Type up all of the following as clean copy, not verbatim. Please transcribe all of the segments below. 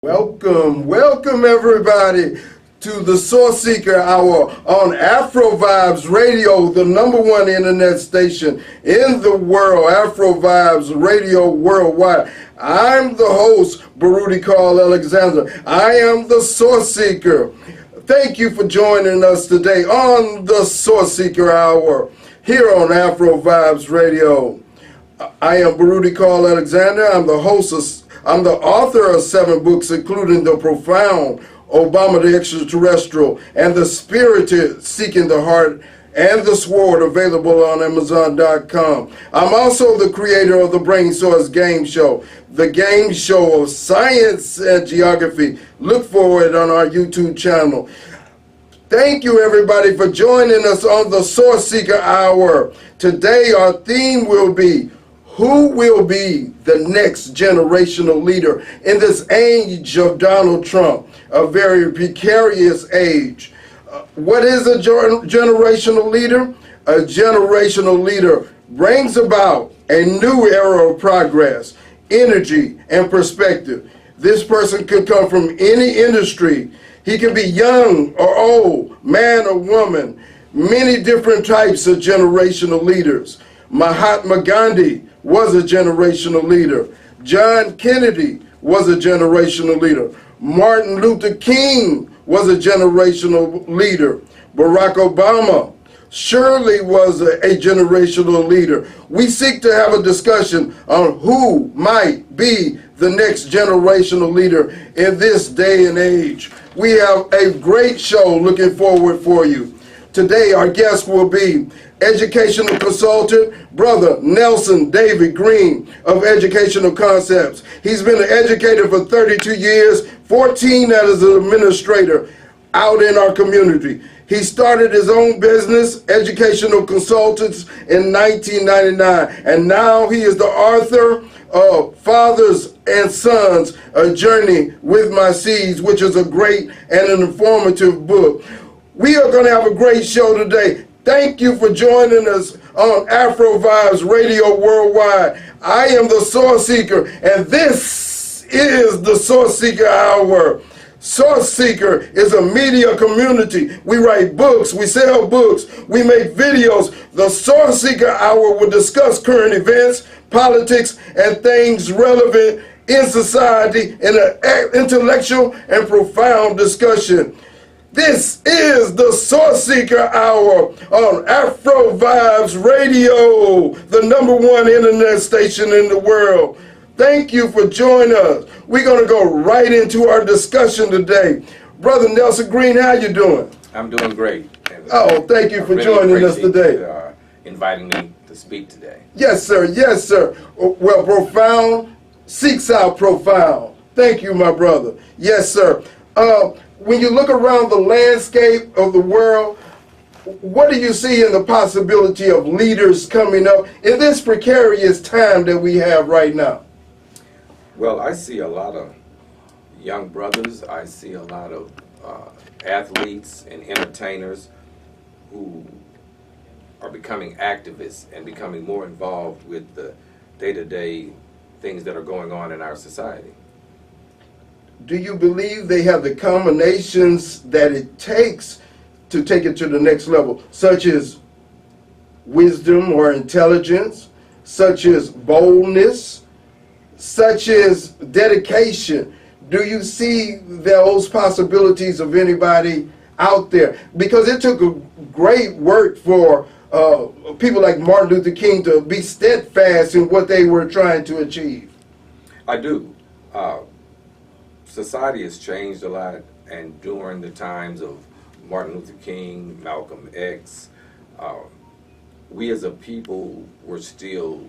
Welcome everybody to the Sourceseeker Hour on Afro Vibes Radio, the #1 internet station in the world, Afro Vibes Radio Worldwide. I'm the host, Baruti Carl Alexander. I am the Sourceseeker. Thank you for joining us today on the Sourceseeker Hour here on Afro Vibes Radio. I am Baruti Carl Alexander. I'm the author of 7 books, including The Profound, Obama the Extraterrestrial, and The Spirited, Seeking the Heart, and The Sword, available on Amazon.com. I'm also the creator of the Brain Source Game Show, the game show of science and geography. Look for it on our YouTube channel. Thank you, everybody, for joining us on the Sourceseeker Hour. Today, our theme will be, who will be the next generational leader in this age of Donald Trump, a very precarious age? What is a generational leader? A generational leader brings about a new era of progress, energy, and perspective. This person could come from any industry. He can be young or old, man or woman, many different types of generational leaders. Mahatma Gandhi was a generational leader. John Kennedy was a generational leader. Martin Luther King was a generational leader. Barack Obama surely was a generational leader. We seek to have a discussion on who might be the next generational leader in this day and age. We have a great show looking forward for you. Today, our guest will be educational consultant, Brother Nelson David Green of Educational Concepts. He's been an educator for 32 years, 14 as an administrator out in our community. He started his own business, Educational Consultants, in 1999, and now he is the author of Fathers and Sons, A Journey with My Seeds, which is a great and an informative book. We are going to have a great show today. Thank you for joining us on Afro Vibes Radio Worldwide. I am the Sourceseeker, and this is the Sourceseeker Hour. Sourceseeker is a media community. We write books, we sell books, we make videos. The Sourceseeker Hour will discuss current events, politics, and things relevant in society in an intellectual and profound discussion. This is the Sourceseeker Hour on Afro Vibes Radio, the #1 internet station in the world. Thank you for joining us. We're going to go right into our discussion today. Brother Nelson Green, how you doing? I'm doing great. Oh, thank you for joining us today. Inviting me to speak today. Yes, sir. Yes, sir. Well, profound seeks out profound. Thank you, my brother. Yes, sir. When you look around the landscape of the world, what do you see in the possibility of leaders coming up in this precarious time that we have right now? Well, I see a lot of young brothers. I see a lot of athletes and entertainers who are becoming activists and becoming more involved with the day-to-day things that are going on in our society. Do you believe they have the combinations that it takes to take it to the next level, such as wisdom or intelligence, such as boldness, such as dedication? Do you see those possibilities of anybody out there? Because it took a great work for people like Martin Luther King to be steadfast in what they were trying to achieve. I do. Society has changed a lot, and during the times of Martin Luther King, Malcolm X, we as a people were still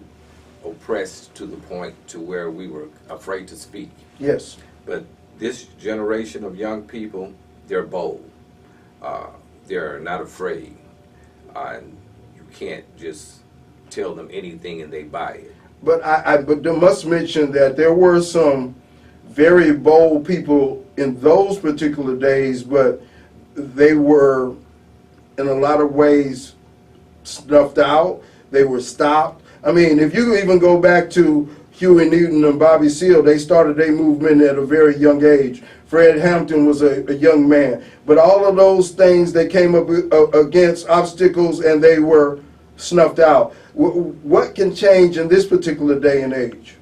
oppressed to the point to where we were afraid to speak. Yes. But this generation of young people, they're bold. They're not afraid. And you can't just tell them anything and they buy it. But I must mention that there were some very bold people in those particular days, but they were in a lot of ways snuffed out. They were stopped. I mean, if you even go back to Huey Newton and Bobby Seale, they started their movement at a very young age. Fred Hampton was a young man. But all of those things, they came up against obstacles and they were snuffed out. What can change in this particular day and age?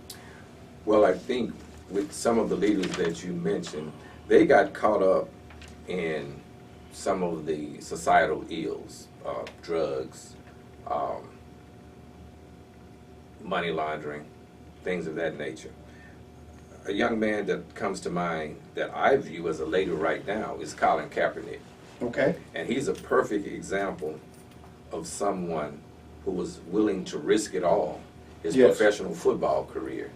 Well, I think with some of the leaders that you mentioned, they got caught up in some of the societal ills, drugs, money laundering, things of that nature. A young man that comes to mind that I view as a leader right now is Colin Kaepernick. Okay. And he's a perfect example of someone who was willing to risk it all, his professional football career,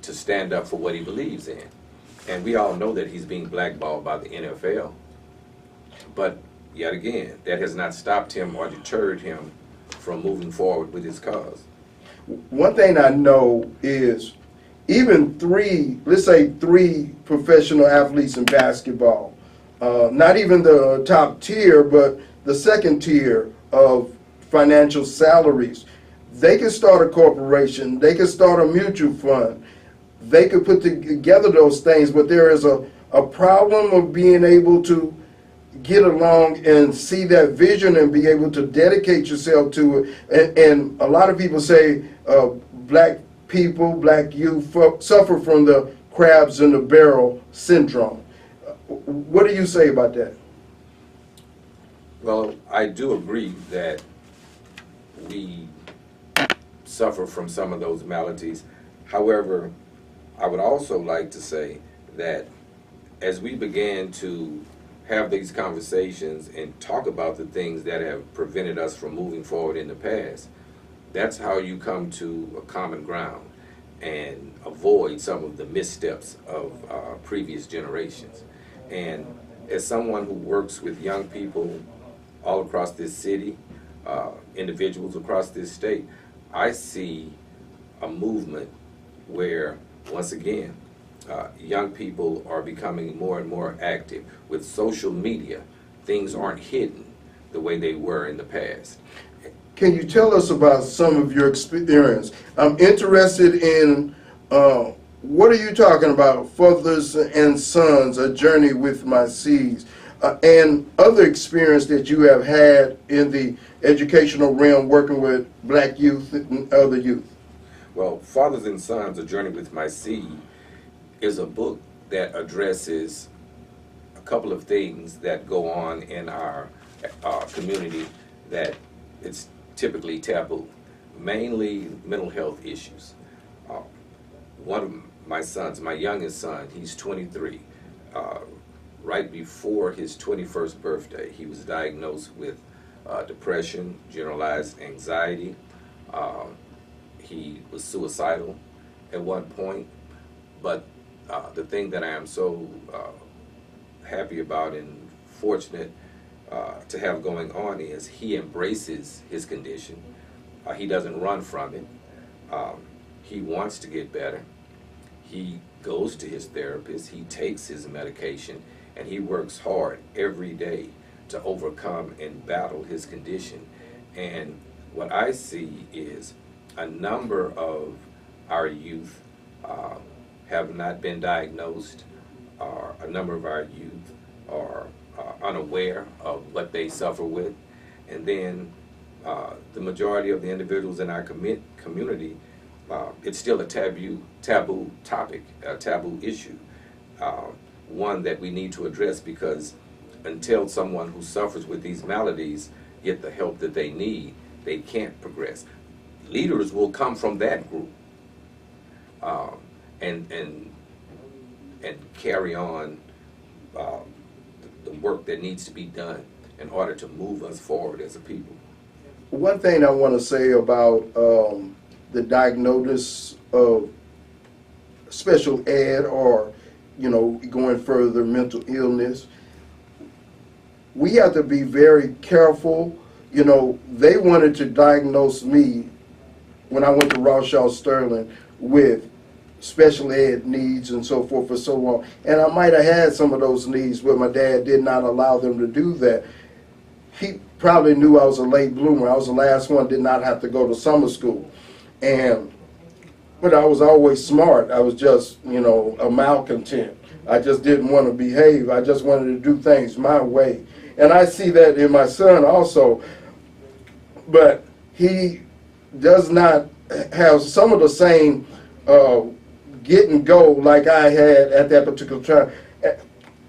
to stand up for what he believes in. And we all know that he's being blackballed by the NFL. But yet again, that has not stopped him or deterred him from moving forward with his cause. One thing I know is even let's say three professional athletes in basketball, not even the top tier, but the second tier of financial salaries, they could start a corporation, they could start a mutual fund, they could put together those things, but there is a problem of being able to get along and see that vision and be able to dedicate yourself to it. And a lot of people say black people, black youth suffer from the crabs in the barrel syndrome. What do you say about that? Well, I do agree that we suffer from some of those maladies. However, I would also like to say that as we began to have these conversations and talk about the things that have prevented us from moving forward in the past, that's how you come to a common ground and avoid some of the missteps of previous generations. And as someone who works with young people all across this city, individuals across this state, I see a movement where, once again, young people are becoming more and more active. With social media, things aren't hidden the way they were in the past. Can you tell us about some of your experience? I'm interested in, what are you talking about? Fathers and Sons, A Journey with My Seeds, and other experience that you have had in the educational realm working with black youth and other youth. Well, Fathers and Sons, A Journey with My Seed is a book that addresses a couple of things that go on in our community that it's typically taboo, mainly mental health issues. One of my sons, my youngest son, he's 23. Right before his 21st birthday, he was diagnosed with depression, generalized anxiety. He was suicidal at one point, but the thing that I am so happy about and fortunate to have going on is he embraces his condition. He doesn't run from it. He wants to get better. He goes to his therapist. He takes his medication, and he works hard every day to overcome and battle his condition. And what I see is a number of our youth have not been diagnosed, or a number of our youth are unaware of what they suffer with, and then the majority of the individuals in our community, it's still a taboo topic, a taboo issue, one that we need to address, because until someone who suffers with these maladies get the help that they need, they can't progress. Leaders will come from that group and carry on the work that needs to be done in order to move us forward as a people. One thing I want to say about the diagnosis of special ed, or going further, mental illness, we have to be very careful. They wanted to diagnose me when I went to Rothschild Sterling with special ed needs and so forth for so long. And I might have had some of those needs, but my dad did not allow them to do that. He probably knew I was a late bloomer. I was the last one, did not have to go to summer school. And but I was always smart. I was just, a malcontent. I just didn't want to behave. I just wanted to do things my way. And I see that in my son also. But he does not have some of the same get and go like I had at that particular time.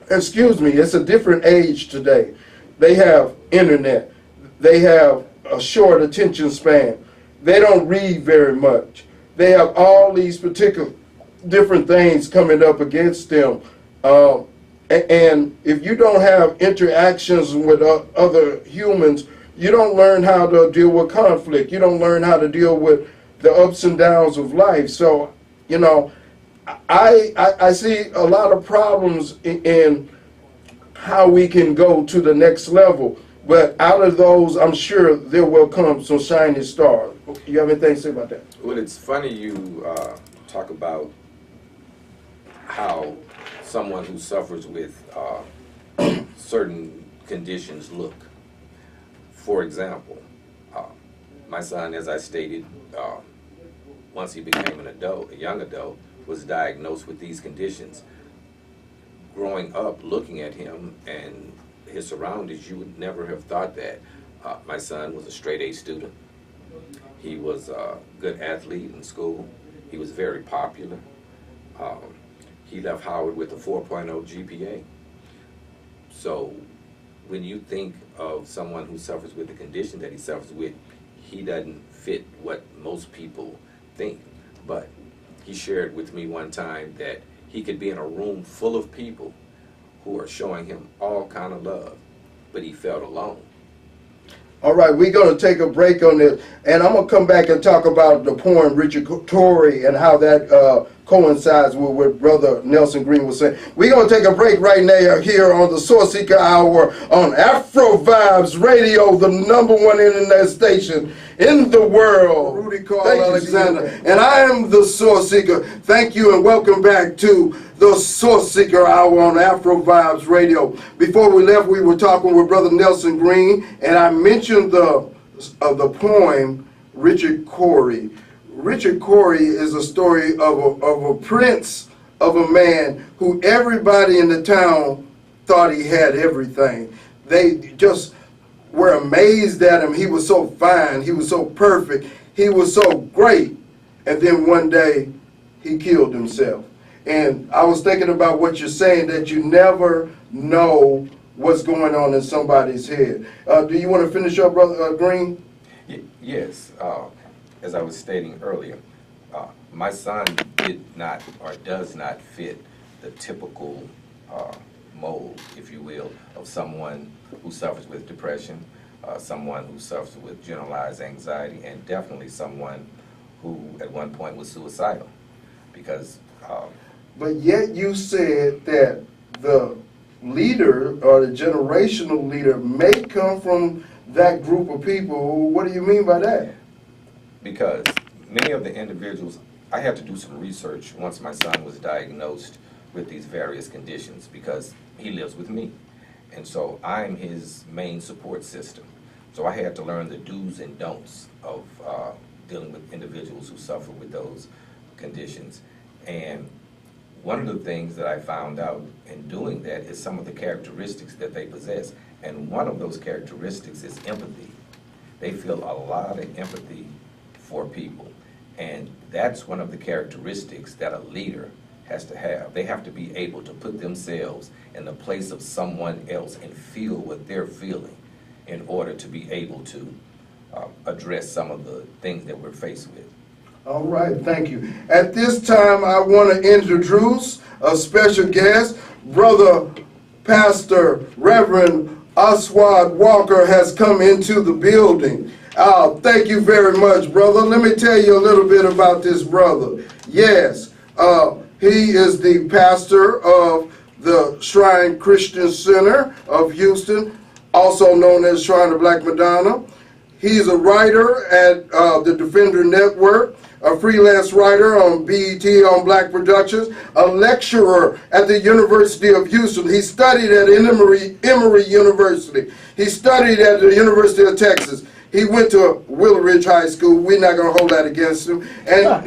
Excuse me, it's a different age today. They have internet. They have a short attention span. They don't read very much. They have all these particular different things coming up against them. And if you don't have interactions with other humans, you don't learn how to deal with conflict. You don't learn how to deal with the ups and downs of life. So, I see a lot of problems in how we can go to the next level. But out of those, I'm sure there will come some shining stars. You have anything to say about that? Well, it's funny you talk about how someone who suffers with certain conditions look. For example, my son, as I stated, once he became an adult, a young adult, was diagnosed with these conditions. Growing up, looking at him and his surroundings, you would never have thought that. My son was a straight A student. He was a good athlete in school. He was very popular. He left Howard with a 4.0 GPA. So when you think of someone who suffers with the condition that he suffers with, he doesn't fit what most people think. But he shared with me one time that he could be in a room full of people who are showing him all kind of love, but he felt alone. All right, we're going to take a break on this, and I'm going to come back and talk about the poem Richard Torrey and how that coincides with what Brother Nelson Green was saying. We're going to take a break right now here on the Sourceseeker Hour on Afro Vibes Radio, the #1 internet station in the world. Baruti Carl Alexander, and I am the Sourceseeker. Thank you and welcome back to the Sourceseeker Hour on Afro Vibes Radio. Before we left, we were talking with Brother Nelson Green, and I mentioned the poem Richard Corey. Richard Corey is a story of a prince, of a man who everybody in the town thought he had everything. They just were amazed at him. He was so fine. He was so perfect. He was so great. And then one day, he killed himself. And I was thinking about what you're saying, that you never know what's going on in somebody's head. Do you want to finish up, Brother Green? Yes. As I was stating earlier, my son did not or does not fit the typical mold, if you will, of someone who suffers with depression, someone who suffers with generalized anxiety, and definitely someone who at one point was suicidal. Because but yet you said that the leader or the generational leader may come from that group of people. What do you mean by that? Because many of the individuals, I had to do some research once my son was diagnosed with these various conditions, because he lives with me. And so I'm his main support system. So I had to learn the do's and don'ts of dealing with individuals who suffer with those conditions. And one of the things that I found out in doing that is some of the characteristics that they possess. And one of those characteristics is empathy. They feel a lot of empathy for people. And that's one of the characteristics that a leader has to have. They have to be able to put themselves in the place of someone else and feel what they're feeling in order to be able to address some of the things that we're faced with. All right, thank you. At this time, I want to introduce a special guest. Brother Pastor Reverend Aswad Walker has come into the building. Thank you very much, brother. Let me tell you a little bit about this brother. Yes, he is the pastor of the Shrine Christian Center of Houston, also known as Shrine of Black Madonna. He's a writer at the Defender Network, a freelance writer on BET on Black Productions, a lecturer at the University of Houston. He studied at Emory University. He studied at the University of Texas. He went to Willow Ridge High School. We're not going to hold that against him. And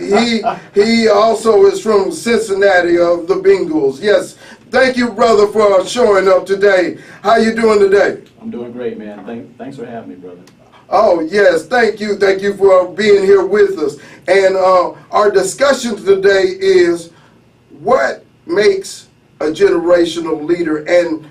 he also is from Cincinnati of the Bengals. Yes, thank you, brother, for showing up today. How you doing today? I'm doing great, man. Thanks for having me, brother. Oh, yes, thank you. Thank you for being here with us. And our discussion today is what makes a generational leader, and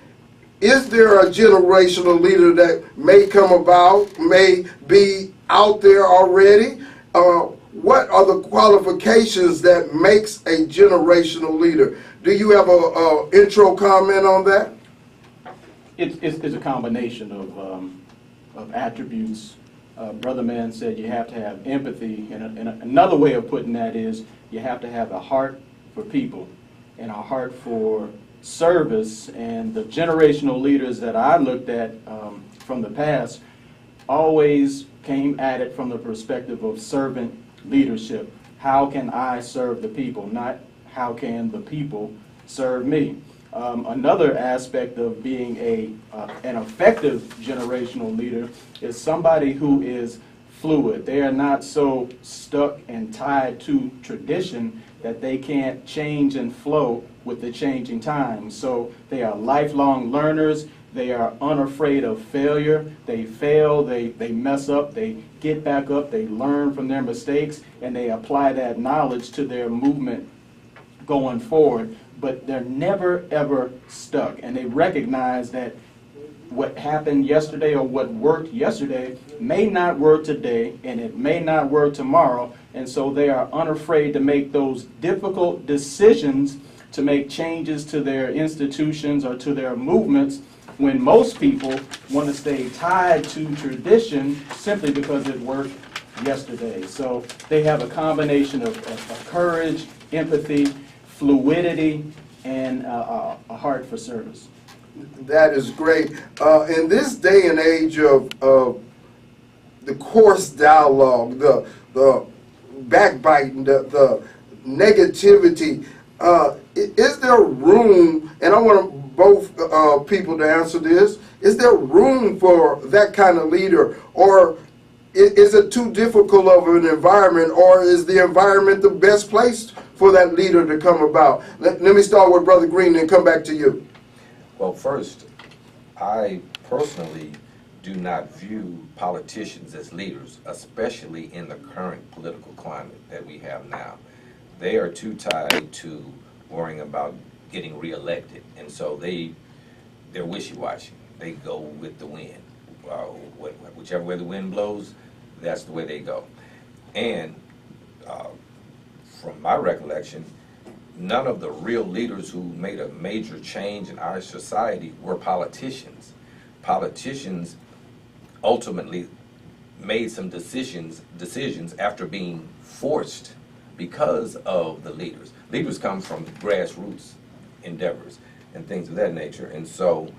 is there a generational leader that may come about, may be out there already? What are the qualifications that makes a generational leader? Do you have a intro comment on that? It's a combination of attributes. Brother Man said you have to have empathy, and another way of putting that is you have to have a heart for people and a heart for service. And the generational leaders that I looked at from the past always came at it from the perspective of servant leadership. How can I serve the people, not how can the people serve me? Another aspect of being an effective generational leader is somebody who is fluid. They are not so stuck and tied to tradition that they can't change and flow with the changing times. So they are lifelong learners. They are unafraid of failure. They fail, they mess up, they get back up, they learn from their mistakes, and they apply that knowledge to their movement going forward. But they're never, ever stuck. And they recognize that what happened yesterday or what worked yesterday may not work today, and it may not work tomorrow. And so they are unafraid to make those difficult decisions to make changes to their institutions or to their movements, when most people want to stay tied to tradition simply because it worked yesterday. So they have a combination of courage, empathy, fluidity, and a heart for service. That is great. In this day and age of the coarse dialogue, the backbiting, the negativity, is there room, and I want both people to answer this, is there room for that kind of leader, or is it too difficult of an environment, or is the environment the best place for that leader to come about? Let me start with Brother Green and come back to you. Well, first, I personally do not view politicians as leaders, especially in the current political climate that we have now. They are too tied to worrying about getting reelected, and so they're wishy-washy. They go with the wind. Whichever way the wind blows, that's the way they go. And from my recollection, none of the real leaders who made a major change in our society were politicians. Politicians ultimately made some decisions after being forced because of the leaders. Leaders come from grassroots endeavors and things of that nature. And so...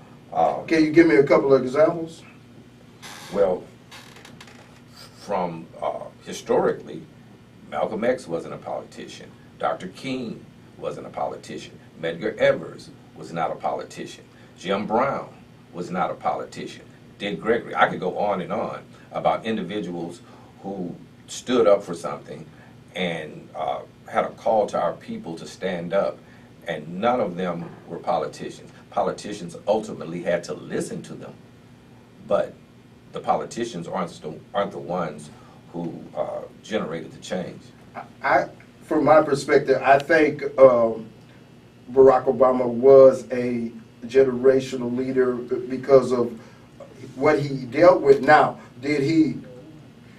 can you give me a couple of examples? Well, from historically, Malcolm X wasn't a politician. Dr. King wasn't a politician. Medgar Evers was not a politician. Jim Brown was not a politician. Dick Gregory. I could go on and on about individuals who stood up for something and had a call to our people to stand up, and none of them were politicians. Politicians ultimately had to listen to them, but the politicians aren't the ones who generated the change. From my perspective, I think Barack Obama was a generational leader because of what he dealt with. Now, did he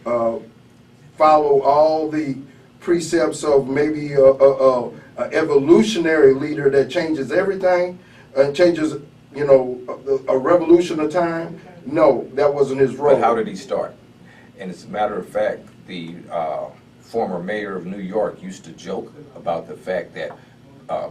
follow all the precepts of maybe a evolutionary leader that changes everything, changes, a revolution of time? No, that wasn't his role. But how did he start? And as a matter of fact, the former mayor of New York used to joke about the fact that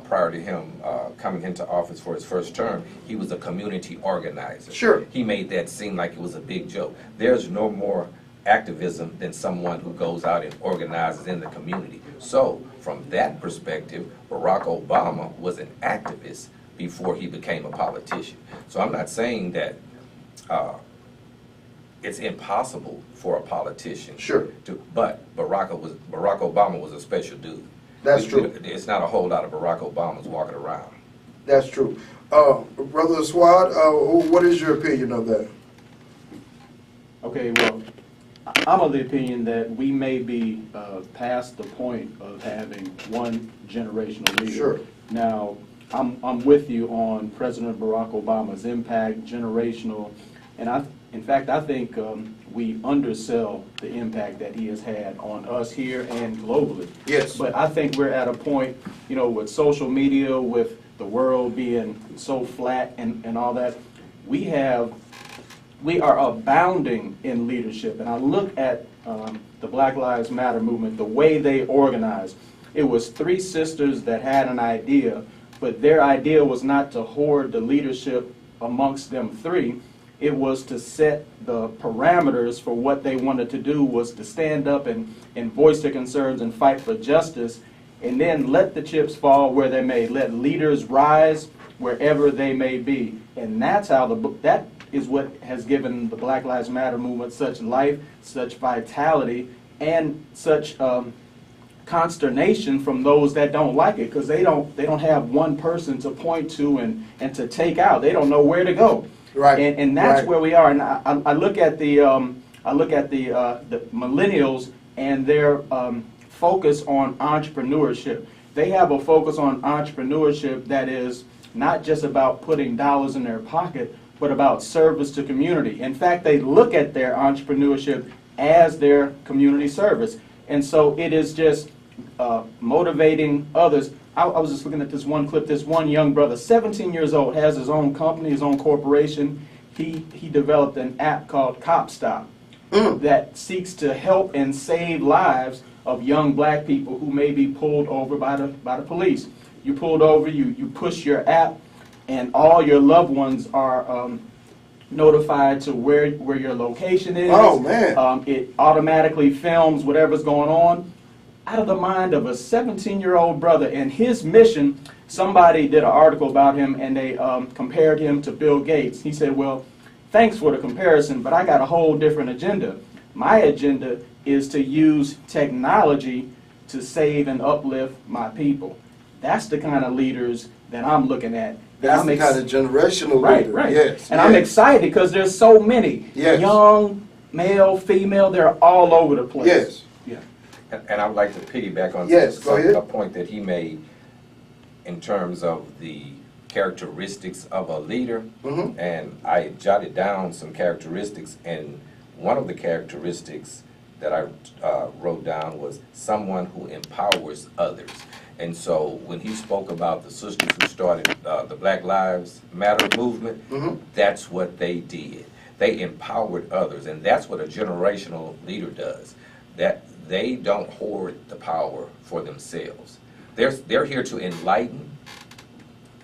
prior to him coming into office for his first term, he was a community organizer. Sure. He made that seem like it was a big joke. There's no more activism than someone who goes out and organizes in the community. So, from that perspective, Barack Obama was an activist before he became a politician. So I'm not saying that it's impossible for a politician. Sure. But Barack Obama was a special dude. That's true. It's not a whole lot of Barack Obamas walking around. That's true. Brother Aswad, what is your opinion of that? Okay, well, I'm of the opinion that we may be past the point of having one generational leader. Sure. Now, I'm with you on President Barack Obama's impact, generational, and in fact, I think we undersell the impact that he has had on us here and globally. Yes. But I think we're at a point, with social media, with the world being so flat and all that, we are abounding in leadership. And I look at the Black Lives Matter movement, the way they organized. It was three sisters that had an idea, but their idea was not to hoard the leadership amongst them three. It was to set the parameters for what they wanted to do, was to stand up and voice their concerns and fight for justice, and then let the chips fall where they may. Let leaders rise wherever they may be. And that's how that is what has given the Black Lives Matter movement such life, such vitality, and such consternation from those that don't like it, because they don't have one person to point to and to take out. They don't know where to go. Right. And that's right. where we are. And I look at the millennials and their focus on entrepreneurship. They have a focus on entrepreneurship that is not just about putting dollars in their pocket, but about service to community. In fact, they look at their entrepreneurship as their community service. And so it is just motivating others. I was just looking at this one clip. This one young brother, 17 years old, has his own company, his own corporation. He developed an app called Cop.Stop that seeks to help and save lives of young black people who may be pulled over by the police. You pulled over, you push your app, and all your loved ones are notified to where your location is. Oh, man. It automatically films whatever's going on. Out of the mind of a 17-year-old brother, and his mission, somebody did an article about him, and they compared him to Bill Gates. He said, well, thanks for the comparison, but I got a whole different agenda. My agenda is to use technology to save and uplift my people. That's the kind of leaders that I'm looking at. That's the kind of generational leader. Right. Yes. And I'm excited because there's so many. Yes. Young, male, female, they're all over the place. Yes. Yeah. And I would like to piggyback on a point that he made in terms of the characteristics of a leader. Mm-hmm. And I jotted down some characteristics, and one of the characteristics that I wrote down was someone who empowers others. And so when he spoke about the sisters who started the Black Lives Matter movement, that's what they did. They empowered others, and that's what a generational leader does. That they don't hoard the power for themselves. They're here to enlighten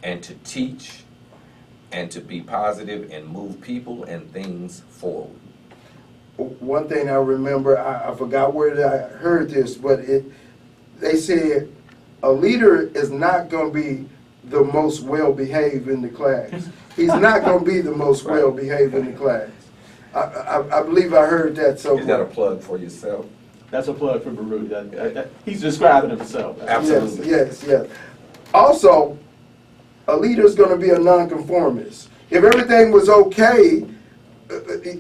and to teach and to be positive and move people and things forward. One thing I remember, I forgot where I heard this, but they said a leader is not going to be the most well-behaved in the class. He's not going to be the most well-behaved in the class. I believe I heard that somewhere. Is that a plug for yourself? That's a plug for Baruti. He's describing himself. Absolutely. Yes. Also, a leader is going to be a nonconformist. If everything was okay,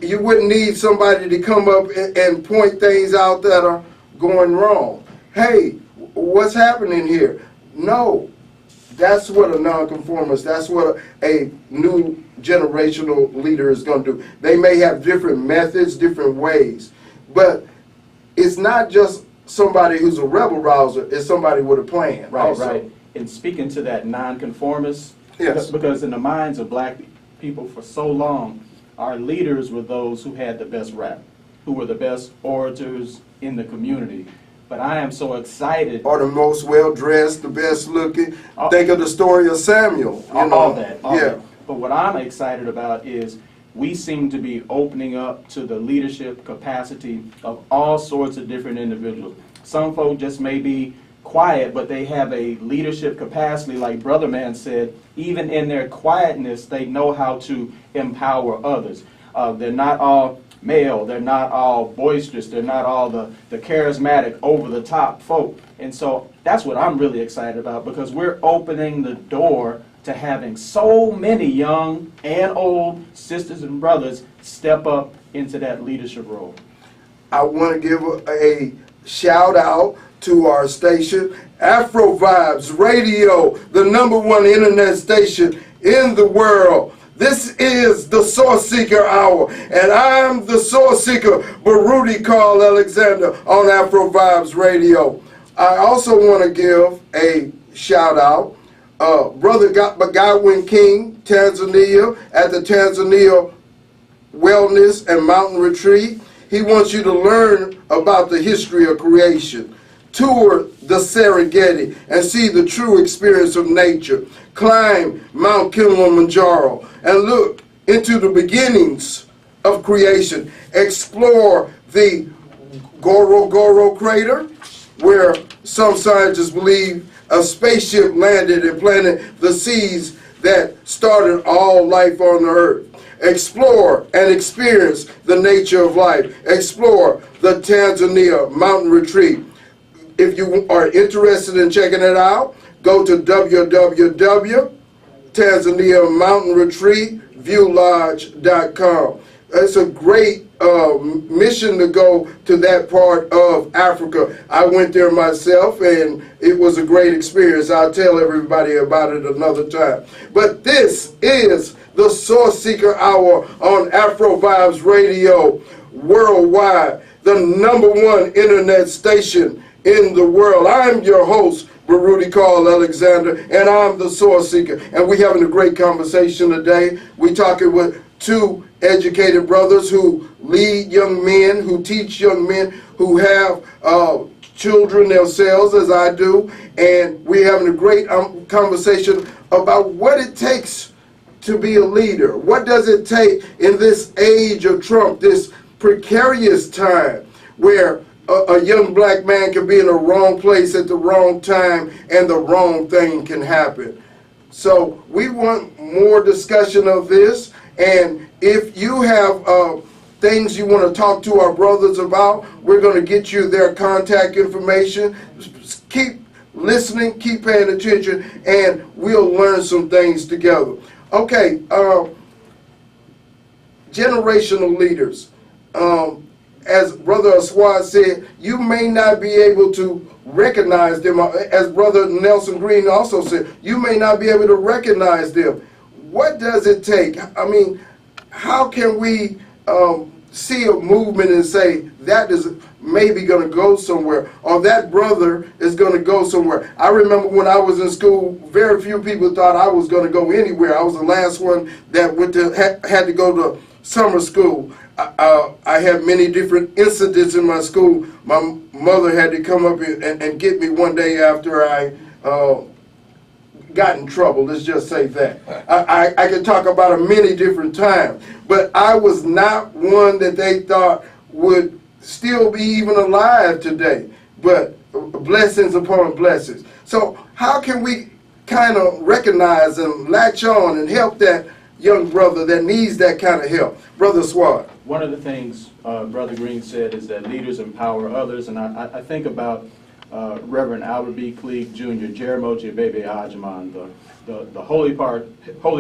you wouldn't need somebody to come up and point things out that are going wrong. Hey, what's happening here? No. That's what a nonconformist, that's what a new generational leader is going to do. They may have different methods, different ways, but it's not just somebody who's a rebel rouser, it's somebody with a plan. Right. And speaking to that nonconformist, yes, because in the minds of black people for so long, our leaders were those who had the best rap, who were the best orators in the community. But I am so excited. Or the most well-dressed, the best looking. Think of the story of Samuel. All that. Yeah. But what I'm excited about is we seem to be opening up to the leadership capacity of all sorts of different individuals. Some folk just may be quiet, but they have a leadership capacity, like Brother Man said. Even in their quietness, they know how to empower others. They're not all male. They're not all boisterous. They're not all the charismatic, over-the-top folk. And so that's what I'm really excited about, because we're opening the door to having so many young and old sisters and brothers step up into that leadership role. I want to give a shout out to our station, Afro Vibes Radio, the #1 internet station in the world. This is the Sourceseeker Hour, and I'm the Sourceseeker, Baruti Carl Alexander, on Afro Vibes Radio. I also want to give a shout out, Brother Godwin King, Tanzania, at the Tanzania Wellness and Mountain Retreat. He wants you to learn about the history of creation, tour the Serengeti and see the true experience of nature, climb Mount Kilimanjaro and look into the beginnings of creation, explore the Ngorongoro crater, where some scientists believe a spaceship landed and planted the seeds that started all life on the earth. Explore and experience the nature of life. Explore the Tanzania Mountain Retreat. If you are interested in checking it out, go to www.tanzaniamountainretreatviewlodge.com. It's a great mission to go to that part of Africa. I went there myself, and it was a great experience. I'll tell everybody about it another time. But this is the Sourceseeker Hour on Afro Vibes Radio worldwide, the #1 internet station in the world. I'm your host, Baruti Carl Alexander, and I'm the Sourceseeker. And we're having a great conversation today. We're talking with two educated brothers who lead young men, who teach young men, who have children themselves, as I do. And we're having a great conversation about what it takes to be a leader. What does it take in this age of Trump, this precarious time where a young black man can be in the wrong place at the wrong time and the wrong thing can happen? So we want more discussion of this. And if you have things you want to talk to our brothers about, we're going to get you their contact information. Keep listening, keep paying attention, and we'll learn some things together. Okay, generational leaders. As Brother Aswad said, you may not be able to recognize them. As Brother Nelson Green also said, you may not be able to recognize them. What does it take? I mean, how can we see a movement and say that is maybe going to go somewhere, or that brother is going to go somewhere? I remember when I was in school, very few people thought I was going to go anywhere. I was the last one that had to go to summer school. I had many different incidents in my school. My mother had to come up and get me one day after I got in trouble. Let's just say that. I could talk about it many different times, but I was not one that they thought would still be even alive today, but blessings upon blessings. So how can we kind of recognize and latch on and help that young brother that needs that kind of help? Brother Swad. One of the things Brother Green said is that leaders empower others, and I think about Reverend Albert B. Cleage Jr., Jeramogi Bebe Ajaman, the holy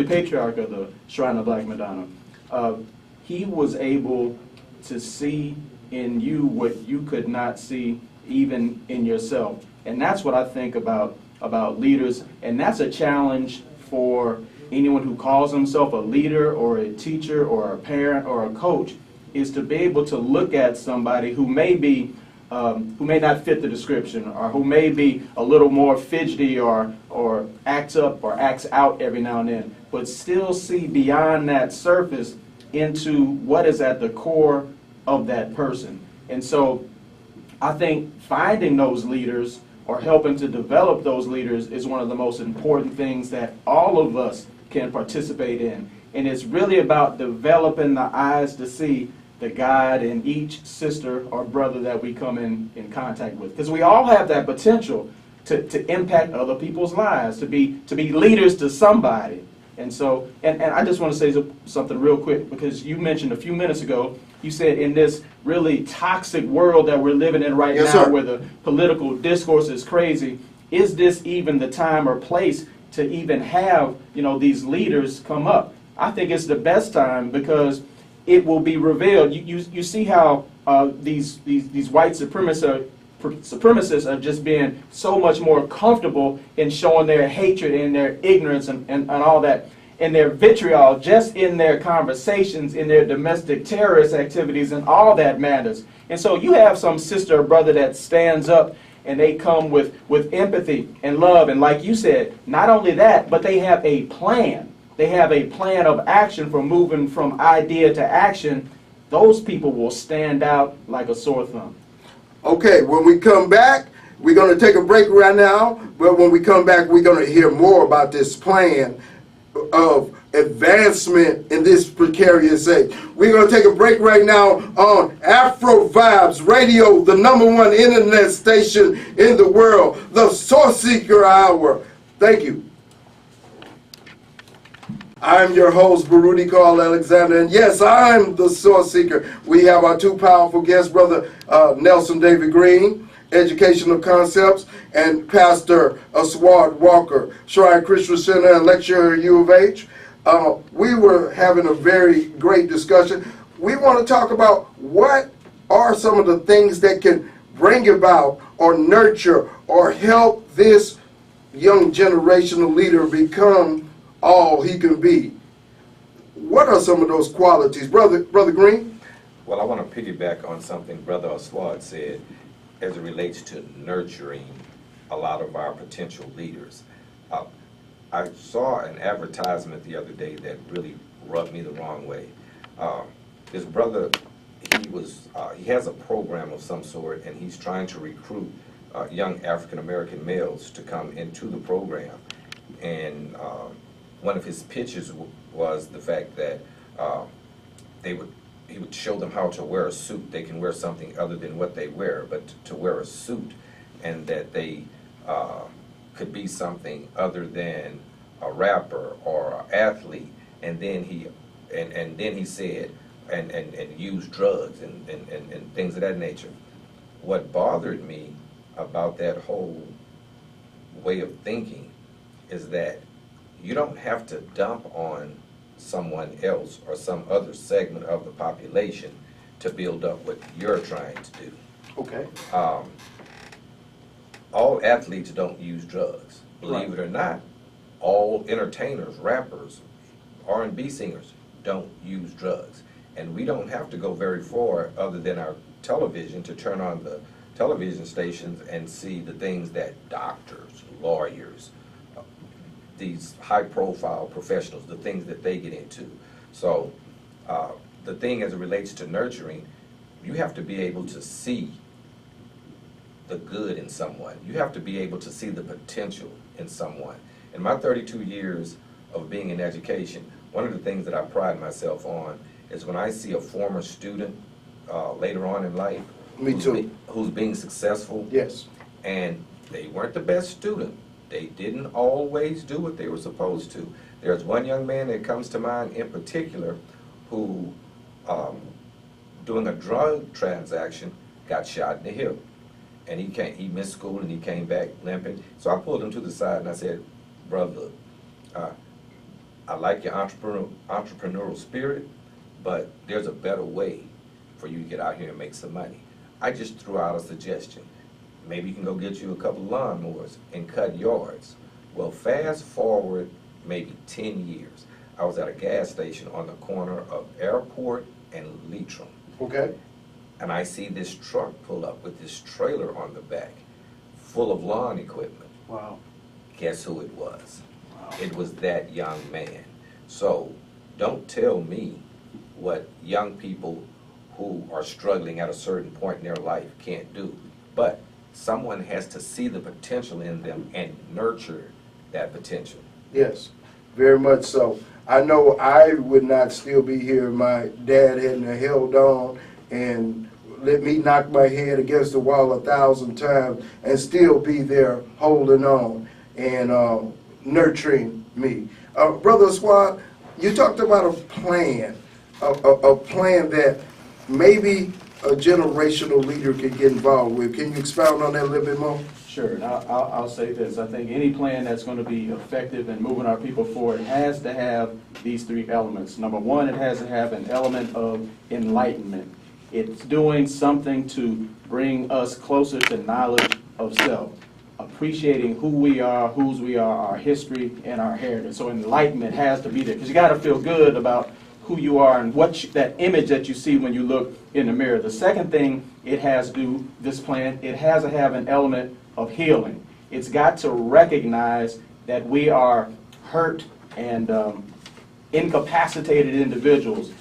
patriarch of the Shrine of Black Madonna. He was able to see in you what you could not see even in yourself. And that's what I think about leaders, and that's a challenge for anyone who calls himself a leader or a teacher or a parent or a coach, is to be able to look at somebody who may not fit the description, or who may be a little more fidgety or acts up or acts out every now and then, but still see beyond that surface into what is at the core of that person. And so I think finding those leaders or helping to develop those leaders is one of the most important things that all of us can participate in. And it's really about developing the eyes to see the God in each sister or brother that we come in contact with. Because we all have that potential to impact other people's lives, to be leaders to somebody. And so, and I just want to say something real quick, because you mentioned a few minutes ago, you said in this really toxic world that we're living in right Yes, now, sir. where the political discourse is crazy, is this even the time or place to even have, these leaders come up? I think it's the best time, because it will be revealed. You see how these white supremacists are just being so much more comfortable in showing their hatred and their ignorance and all that, and their vitriol just in their conversations, in their domestic terrorist activities, and all that matters. And so you have some sister or brother that stands up, and they come with empathy and love, and like you said, not only that, but they have a plan. They have a plan of action for moving from idea to action. Those people will stand out like a sore thumb. Okay, when we come back, we're going to take a break right now, but when we come back, we're going to hear more about this plan of advancement in this precarious age. We're going to take a break right now on Afro Vibes Radio, the #1 internet station in the world, the Sourceseeker Hour. Thank you. I'm your host, Baruti Carl Alexander, and yes, I'm the Source Seeker. We have our two powerful guests, Brother Nelson David Green, Educational Concepts, and Pastor Aswad Walker, Shrine Christian Center and lecturer at U of H. We were having a very great discussion. We want to talk about what are some of the things that can bring about or nurture or help this young generational leader become all he can be. What are some of those qualities, Brother Green? Well, I want to piggyback on something Brother Aswad said as it relates to nurturing a lot of our potential leaders. I saw an advertisement the other day that really rubbed me the wrong way. This brother, he has a program of some sort, and he's trying to recruit young African American males to come into the program. And one of his pitches was the fact that he would show them how to wear a suit. They can wear something other than what they wear, but to wear a suit, and that they could be something other than a rapper or an athlete. And then he said, and use drugs and things of that nature. What bothered me about that whole way of thinking is that you don't have to dump on someone else or some other segment of the population to build up what you're trying to do. Okay. All athletes don't use drugs. Believe Right. it or not, all entertainers, rappers, R&B singers don't use drugs. And we don't have to go very far other than our television to turn on the television stations and see the things that doctors, lawyers, these high-profile professionals, the things that they get into. So the thing as it relates to nurturing, you have to be able to see the good in someone. You have to be able to see the potential in someone. In my 32 years of being in education, one of the things that I pride myself on is when I see a former student later on in life who's being successful. Yes. And they weren't the best student. They didn't always do what they were supposed to. There's one young man that comes to mind in particular who, doing a drug transaction, got shot in the hip. And he missed school and he came back limping. So I pulled him to the side and I said, brother, I like your entrepreneurial spirit, but there's a better way for you to get out here and make some money. I just threw out a suggestion. Maybe you can go get you a couple of lawnmowers and cut yards. Well, fast forward maybe 10 years. I was at a gas station on the corner of Airport and Leitrim. Okay. And I see this truck pull up with this trailer on the back full of lawn equipment. Wow. Guess who it was? Wow. It was that young man. So don't tell me what young people who are struggling at a certain point in their life can't do. But someone has to see the potential in them and nurture that potential. Yes, very much so. I know I would not still be here if my dad hadn't held on and let me knock my head against the wall 1,000 times and still be there holding on and nurturing me. Brother Aswad, you talked about a plan, a plan that maybe a generational leader could get involved with. Can you expound on that a little bit more? Sure, and I'll say this. I think any plan that's going to be effective in moving our people forward has to have these three elements. Number one, it has to have an element of enlightenment. It's doing something to bring us closer to knowledge of self, appreciating who we are, whose we are, our history, and our heritage. So enlightenment has to be there, because you got to feel good about who you are and that image that you see when you look in the mirror. The second thing it has to do, this plan, it has to have an element of healing. It's got to recognize that we are hurt and incapacitated individuals.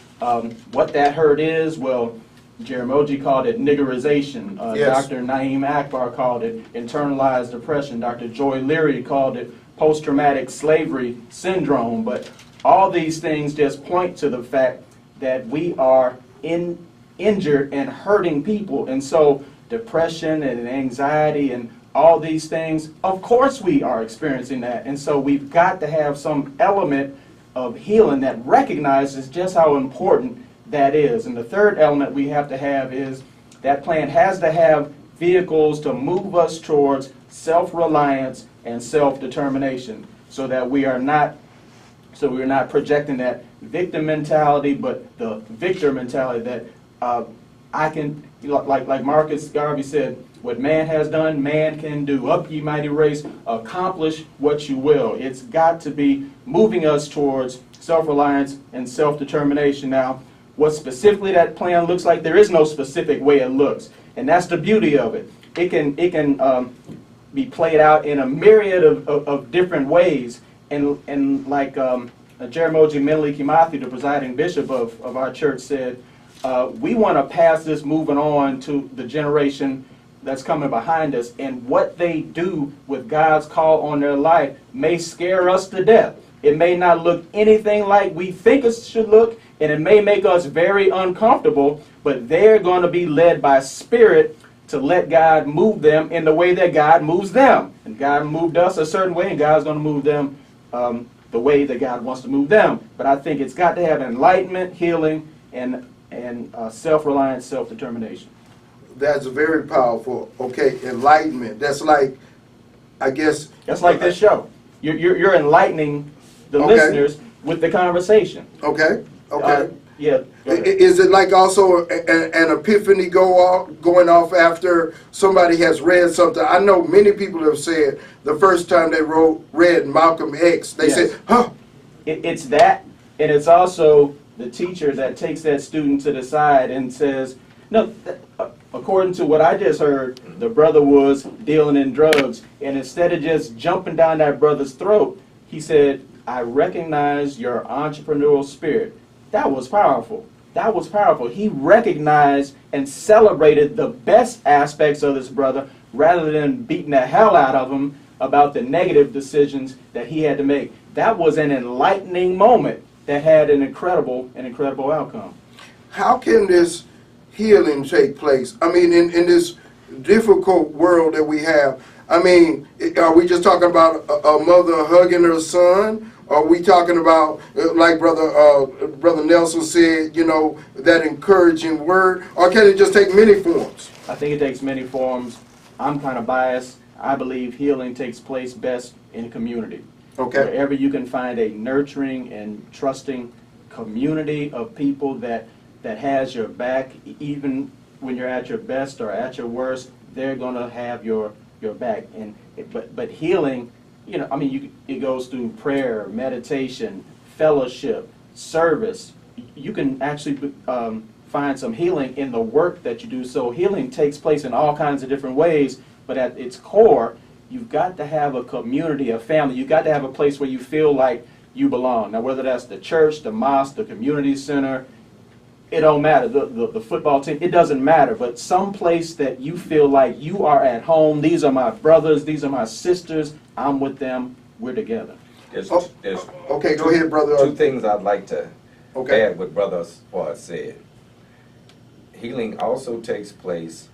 What that hurt is, well, Jeramogi called it niggerization. Yes. Dr. Naeem Akbar called it internalized depression. Dr. Joy Leary called it post-traumatic slavery syndrome. But all these things just point to the fact that we are injured and hurting people. And so depression and anxiety and all these things, of course we are experiencing that. And so we've got to have some element of healing that recognizes just how important that is. And the third element we have to have is that plan has to have vehicles to move us towards self-reliance and self-determination, so that we're not projecting that victim mentality, but the victor mentality that I can, like Marcus Garvey said, what man has done, man can do. Up ye mighty race, accomplish what you will. It's got to be moving us towards self-reliance and self-determination. Now, what specifically that plan looks like, there is no specific way it looks. And that's the beauty of it. It can be played out in a myriad of different ways. And like Jeramogi Menli Kimathi, the presiding bishop of our church, said, we want to pass this moving on to the generation that's coming behind us. And what they do with God's call on their life may scare us to death. It may not look anything like we think it should look, and it may make us very uncomfortable, but they're going to be led by Spirit to let God move them in the way that God moves them. And God moved us a certain way, and God's going to move them the way that God wants to move them. But I think it's got to have enlightenment, healing, and self-reliance, self-determination. That's very powerful. Okay, enlightenment. That's like, I guess... That's like this show. You're enlightening the listeners with the conversation. Okay, okay. Yeah. Is it like also an epiphany going off after somebody has read something? I know many people have said the first time they read Malcolm X, they said, huh. It's that, and it's also the teacher that takes that student to the side and says, no, according to what I just heard, the brother was dealing in drugs, and instead of just jumping down that brother's throat, he said, I recognize your entrepreneurial spirit. That was powerful. That was powerful. He recognized and celebrated the best aspects of this brother rather than beating the hell out of him about the negative decisions that he had to make. That was an enlightening moment that had an incredible outcome. How can this healing take place? I mean, in this difficult world that we have, I mean, are we just talking about a mother hugging her son? Are we talking about, like Brother Nelson said, you know, that encouraging word? Or can it just take many forms? I think it takes many forms. I'm kind of biased. I believe healing takes place best in community. Okay. Wherever you can find a nurturing and trusting community of people that has your back, even when you're at your best or at your worst, they're going to have your back. But healing, you know, I mean, it goes through prayer, meditation, fellowship, service. You can actually find some healing in the work that you do. So healing takes place in all kinds of different ways, but at its core, you've got to have a community, a family. You've got to have a place where you feel like you belong. Now, whether that's the church, the mosque, the community center, it don't matter. The football team, it doesn't matter. But some place that you feel like you are at home. These are my brothers. These are my sisters. I'm with them. We're together. Okay, go ahead, brother. Two things I'd like to add what Brother Aswad said. Healing also takes place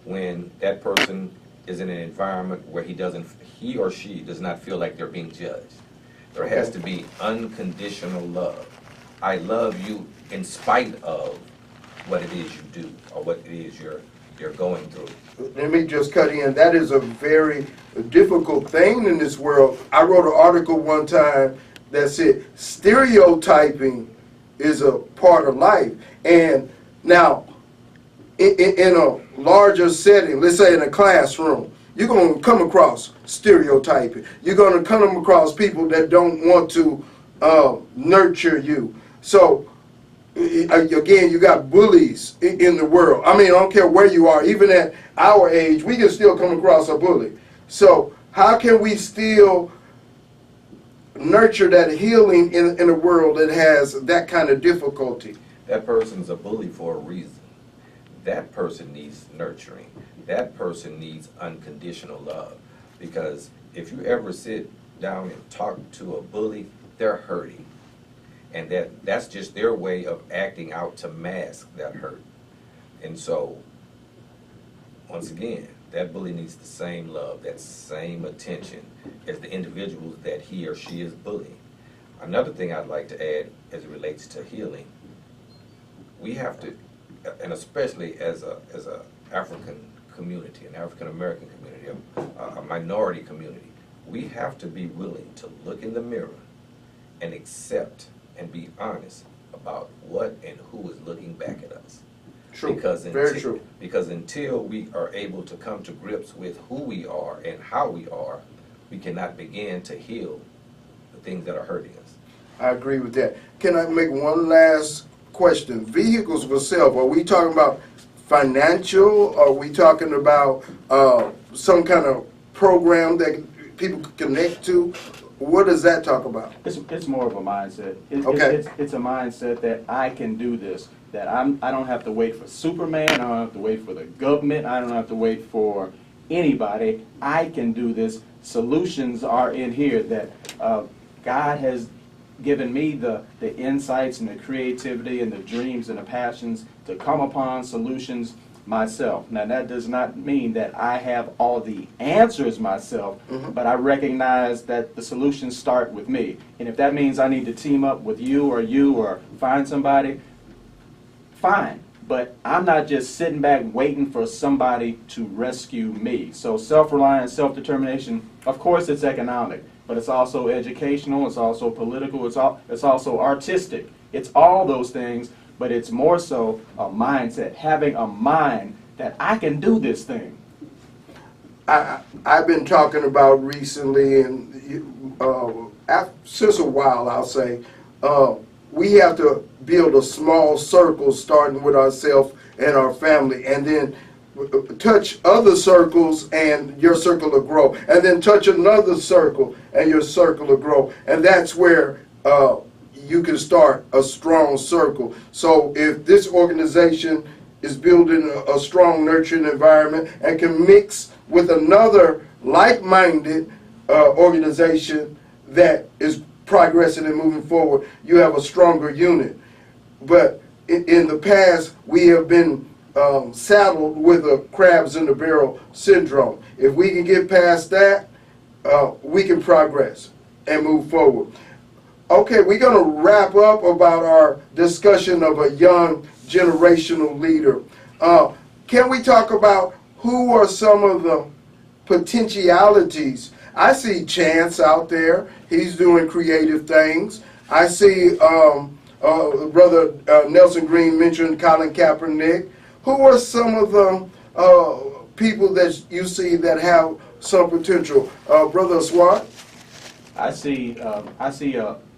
when that person is in an environment where he or she does not feel like they're being judged. There has to be unconditional love. I love you in spite of what it is you do or what it is you're going through. Let me just cut in. That is a very difficult thing in this world. I wrote an article one time that said stereotyping is a part of life. And now, in a larger setting, let's say in a classroom, you're going to come across stereotyping. You're going to come across people that don't want to nurture you. So, again, you got bullies in the world. I mean, I don't care where you are. Even at our age, we can still come across a bully. So how can we still nurture that healing in a world that has that kind of difficulty? That person's a bully for a reason. That person needs nurturing. That person needs unconditional love. Because if you ever sit down and talk to a bully, they're hurting. And that's just their way of acting out to mask that hurt. And so, once again, that bully needs the same love, that same attention as the individuals that he or she is bullying. Another thing I'd like to add as it relates to healing, we have to, and especially as a African community, an African American community, a minority community, we have to be willing to look in the mirror and accept and be honest about what and who is looking back at us. True. Very true. Because until we are able to come to grips with who we are and how we are, we cannot begin to heal the things that are hurting us. I agree with that. Can I make one last question? Vehicles for self, are we talking about financial? Are we talking about some kind of program that people could connect to? What does that talk about? It's more of a mindset. Okay. It's a mindset that I can do this. That I don't have to wait for Superman. I don't have to wait for the government. I don't have to wait for anybody. I can do this. Solutions are in here. That God has given me the insights and the creativity and the dreams and the passions to come upon solutions myself. Now, that does not mean that I have all the answers myself, but I recognize that the solutions start with me. And if that means I need to team up with you or find somebody, fine. But I'm not just sitting back waiting for somebody to rescue me. So self-reliance, self-determination, of course it's economic, but it's also educational, it's also political, it's also artistic. It's all those things. But it's more so a mindset, having a mind that I can do this thing. I've been talking about recently, and since a while, I'll say, we have to build a small circle starting with ourselves and our family, and then touch other circles and your circle will grow, and then touch another circle and your circle will grow. And that's where you can start a strong circle. So if this organization is building a strong, nurturing environment and can mix with another like-minded organization that is progressing and moving forward, you have a stronger unit. But in the past, we have been saddled with a crabs in the barrel syndrome. If we can get past that, we can progress and move forward. Okay, we're going to wrap up about our discussion of a young generational leader. Can we talk about who are some of the potentialities? I see Chance out there. He's doing creative things. I see Brother Nelson Green mentioned Colin Kaepernick. Who are some of the people that you see that have some potential? Brother Aswad? I see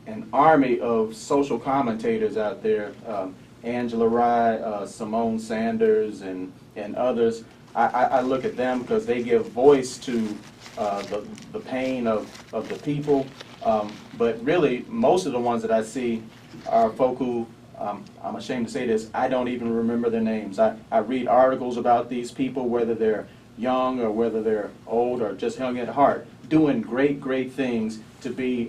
an army of social commentators out there, Angela Rye, Simone Sanders, and others. I look at them because they give voice to the pain of the people. But really, most of the ones that I see are folk who, I'm ashamed to say this, I don't even remember their names. I read articles about these people, whether they're young or whether they're old or just young at heart, doing great things to be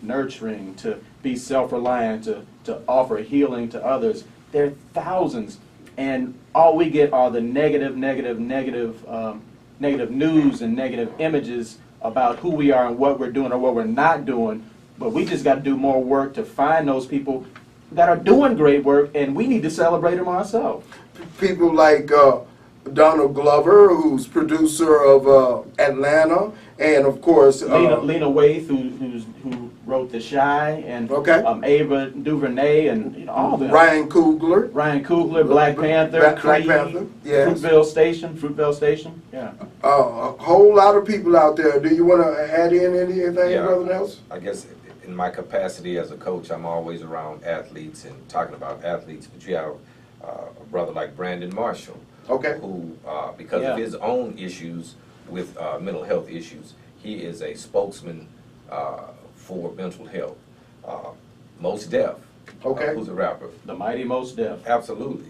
nurturing, to be self-reliant, to offer healing to others. There are thousands, and all we get are the negative news and negative images about who we are and what we're doing or what we're not doing, But we just got to do more work to find those people that are doing great work, and we need to celebrate them ourselves. People like Donald Glover, who's producer of Atlanta, and of course Lena Waithe, who wrote The Shy, and Ava DuVernay, and all of them. Ryan Coogler, Black Panther, Black Panther, yes. Fruitvale Station, yeah. A whole lot of people out there. Do you want to add in anything, Brother Nelson? I guess in my capacity as a coach, I'm always around athletes and talking about athletes, but you have a brother like Brandon Marshall, who, because of his own issues with mental health issues, he is a spokesman for mental health. Mos Def, who's a rapper. The mighty Mos Def. Absolutely.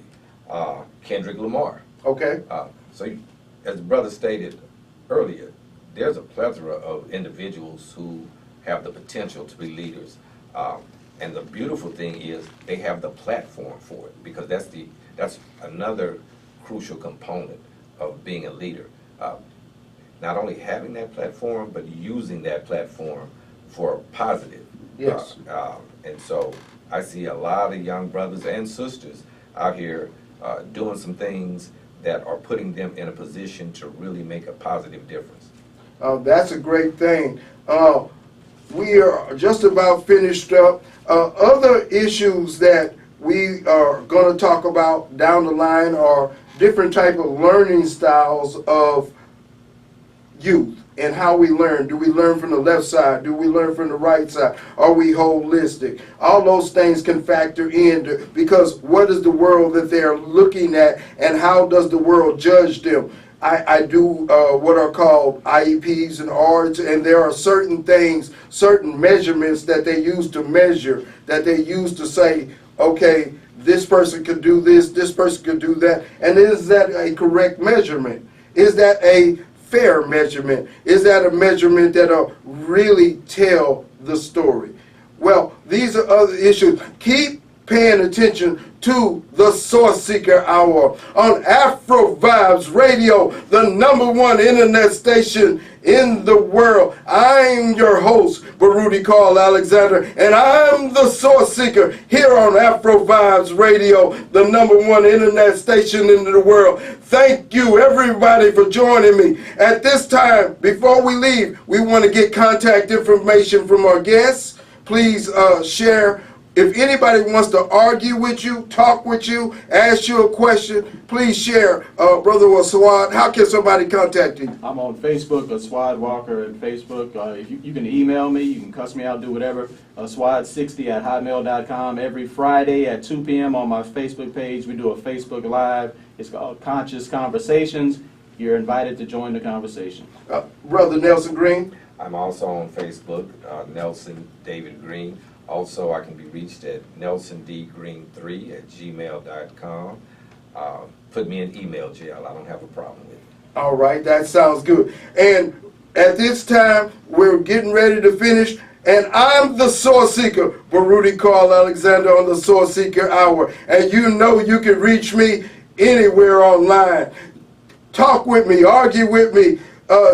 Kendrick Lamar. So as the brother stated earlier, there's a plethora of individuals who have the potential to be leaders. And the beautiful thing is they have the platform for it, because that's another crucial component of being a leader. Not only having that platform, but using that platform for positive. Yes. And so I see a lot of young brothers and sisters out here doing some things that are putting them in a position to really make a positive difference. That's a great thing. We are just about finished up. Other issues that we are going to talk about down the line are different type of learning styles of youth and how we learn. Do we learn from the left side? Do we learn from the right side? Are we holistic? All those things can factor in, because what is the world that they're looking at, and how does the world judge them? I do what are called IEPs and ARDs, and there are certain things, certain measurements that they use to measure, that they use to say, okay, this person could do this person could do that. And is that a correct measurement? Is that a fair measurement? Is that a measurement that'll really tell the story? Well, these are other issues. Keep paying attention to the Sourceseeker Hour on Afro Vibes Radio, the #1 internet station in the world. I'm your host, Baruti Carl Alexander, and I'm the Sourceseeker here on Afro Vibes Radio, the #1 internet station in the world. Thank you, everybody, for joining me. At this time, before we leave, we want to get contact information from our guests. Please share. If anybody wants to argue with you, talk with you, ask you a question, please share. Brother Aswad, how can somebody contact you? I'm on Facebook, Aswad Walker on Facebook. If you can email me, you can cuss me out, do whatever. Aswad60@hotmail.com. Every Friday at 2 p.m. on my Facebook page, we do a Facebook Live. It's called Conscious Conversations. You're invited to join the conversation. Brother Nelson Green? I'm also on Facebook, Nelson David Green. Also, I can be reached at nelsondgreen3@gmail.com. Put me in email jail. I don't have a problem with it. All right, that sounds good. And at this time, we're getting ready to finish. And I'm the Sourceseeker, Baruti Carl Alexander, on the Sourceseeker Hour. And you know you can reach me anywhere online. Talk with me, argue with me,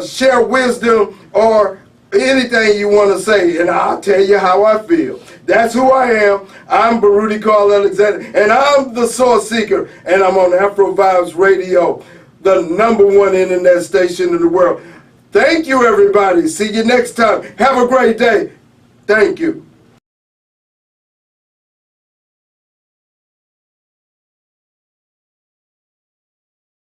share wisdom, or anything you want to say, and I'll tell you how I feel. That's who I am. I'm Baruti Carl Alexander, and I'm the Sourceseeker, and I'm on Afro Vibes Radio, the #1 internet station in the world. Thank you, everybody. See you next time. Have a great day. Thank you.